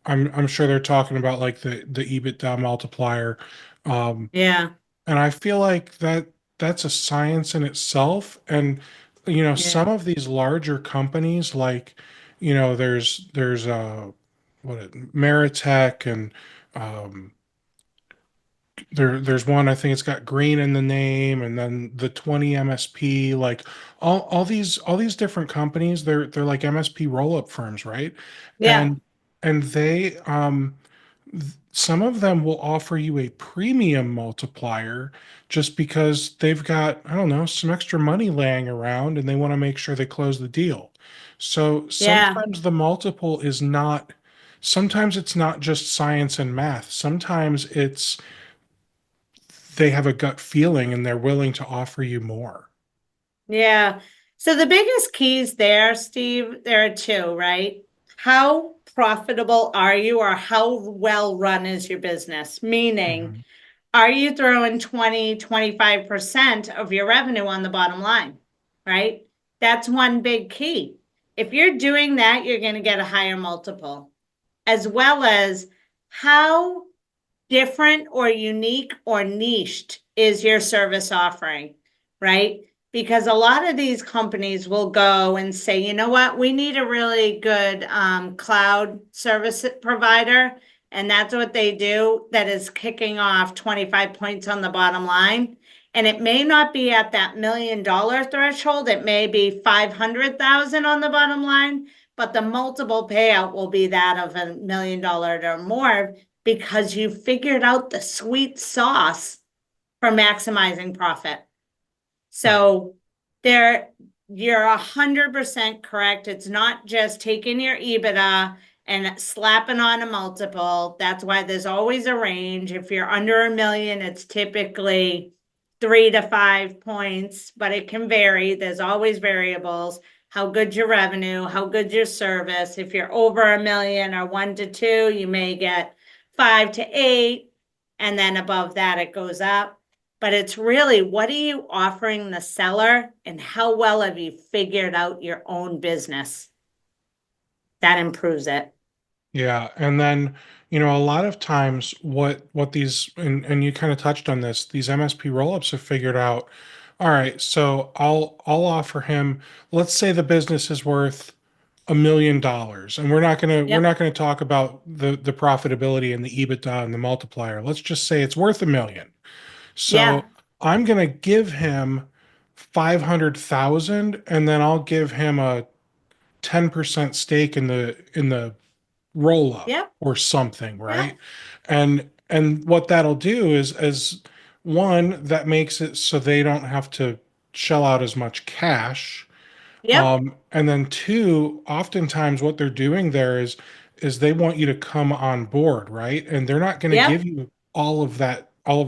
I'm sure they're talking about like the EBITDA multiplier. Yeah, And I feel like that's a science in itself. And yeah, some of these larger companies, like there's Meritech, and um, there's one, I think it's got green in the name, and then the 20 MSP, like all these different companies, they're like MSP roll-up firms, right? Yeah, And they some of them will offer you a premium multiplier just because they've got, I don't know, some extra money laying around and they want to make sure they close the deal. So yeah, sometimes the multiple is not, sometimes it's not just science and math. Sometimes it's they have a gut feeling and they're willing to offer you more. yeah. So the biggest keys there, Steve, there are two, right? How profitable are you, or how well run is your business? Meaning, Mhm. are you throwing 20, 25% of your revenue on the bottom line, right? That's one big key. If you're doing that, you're going to get a higher multiple, as well as how different or unique or niched is your service offering, right? Because a lot of these companies will go and say, you know what, we need a really good cloud service provider. And that's what they do, that is kicking off 25 points on the bottom line. And it may not be at that $1 million threshold. It may be 500,000 on the bottom line, but the multiple payout will be that of $1 million or more, because you figured out the sweet sauce for maximizing profit. Right. So there, you're 100% correct. It's not just taking your EBITDA and slapping on a multiple. That's why there's always a range. If you're under 1 million, it's typically 3 to 5 points, but it can vary. There's always variables. How good your revenue, how good your service. If you're over 1 million or 1 to 2, you may get 5 to 8. And then above that, it goes up. But it's really, what are you offering the seller, and how well have you figured out your own business? That improves it. Yeah, and then a lot of times what these, and you kind of touched on this, these MSP roll-ups have figured out, all right, so I'll offer him, let's say the business is worth $1 million, and we're Yep. not gonna talk about the profitability and the EBITDA and the multiplier. Let's just say it's worth 1 million. So Yeah. I'm gonna give him 500,000, and then I'll give him a 10% stake in the roll up Yep. or something, Yep. right? And what that'll do is, as one, that makes it so they don't have to shell out as much cash. Yep. And then two, oftentimes what they're doing there is they want you to come on board, right? And they're not going to give Yep. you all of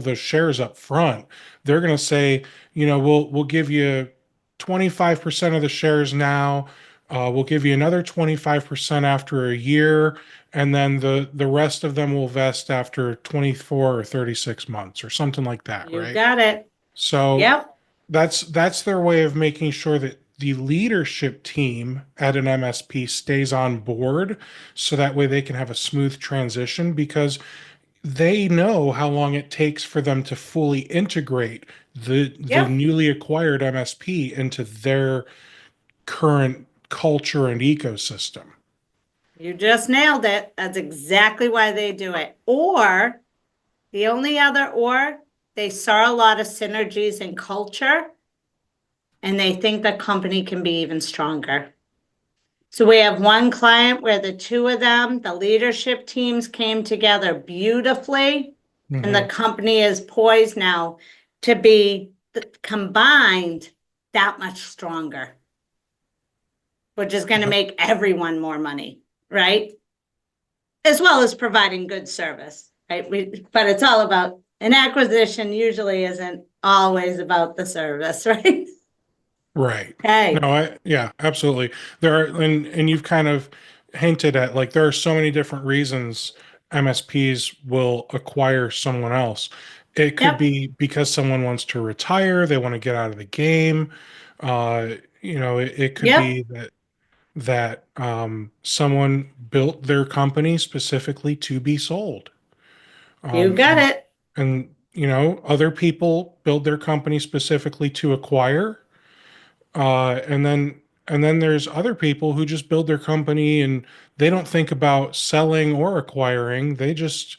those shares up front. They're going to say, we'll give you 25% of the shares now. We'll give you another 25% after a year, and then the rest of them will vest after 24 or 36 months or something like that, You right? got it. So Yep. that's their way of making sure that the leadership team at an MSP stays on board, so that way they can have a smooth transition, because they know how long it takes for them to fully integrate the Yep. newly acquired MSP into their current culture and ecosystem. You just nailed it. That's exactly why they do it. Or the only other, or they saw a lot of synergies in culture and they think the company can be even stronger. So we have one client where the two of them, the leadership teams, came together beautifully, and the Mhm. company is poised now to be combined that much stronger, which is going to Yep. make everyone more money, right? As well as providing good service, right? But it's all about, an acquisition usually isn't always about the service, right? Right. Okay. No, yeah, absolutely. There are, and you've kind of hinted at, like, there are so many different reasons MSPs will acquire someone else. It could Yep. be because someone wants to retire, they want to get out of the game. It could Yep. be that someone built their company specifically to be sold. You Um, got and it. and other people build their company specifically to acquire. And then And then there's other people who just build their company and they don't think about selling or acquiring. They just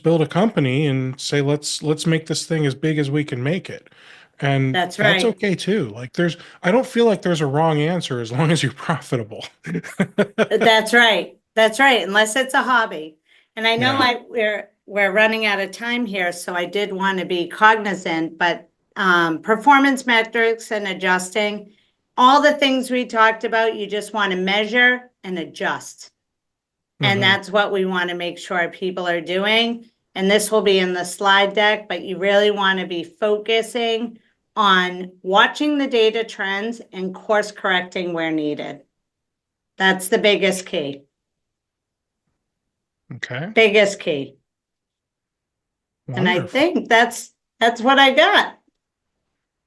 build a company and say, let's make this thing as big as we can make it. And That's that's right. okay too. Like I don't feel like there's a wrong answer as long as you're profitable. That's right. That's right. Unless it's a hobby. And I know Yeah. we're running out of time here, so I did want to be cognizant, but performance metrics and adjusting, all the things we talked about, you just want to measure and adjust. And Hmm. that's what we want to make sure people are doing. And this will be in the slide deck, but you really want to be focusing on watching the data trends and course correcting where needed. That's the biggest key. Okay. Biggest key. And I Wonderful. think that's what I got.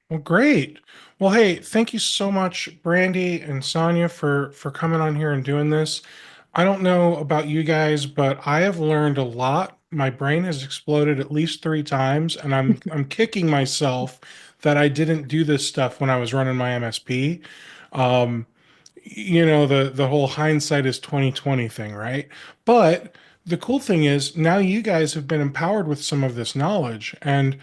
Well, great. Well, hey, thank you so much, Brandy and Sonia, for coming on here and doing this. I don't know about you guys, but I have learned a lot. My brain has exploded at least 3 times, and I'm kicking myself that I didn't do this stuff when I was running my MSP. Um, the whole hindsight is 2020 thing, right? But the cool thing is now you guys have been empowered with some of this knowledge, and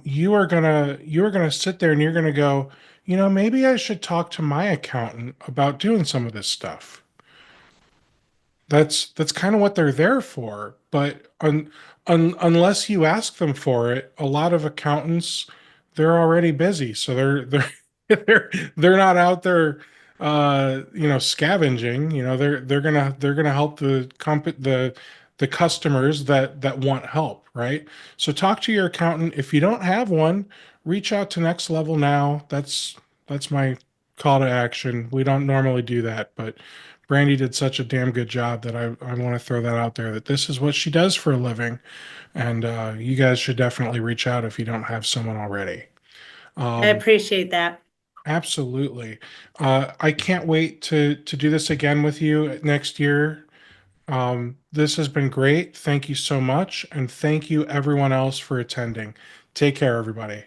you are gonna sit there and you're gonna go, maybe I should talk to my accountant about doing some of this stuff. That's kind of what they're there for. But unless you ask them for it, a lot of accountants, they're already busy, so they're they're not out there scavenging. They're gonna help the customers that want help, right? So talk to your accountant. If you don't have one, reach out to Next Level Now. That's my call to action. We don't normally do that, but Brandy did such a damn good job that I want to throw that out there, that this is what she does for a living. And you guys should definitely reach out if you don't have someone already. I Um, appreciate that. absolutely. I can't wait to do this again with you next year. This has been great. Thank you so much. And thank you everyone else for attending. Take care, everybody.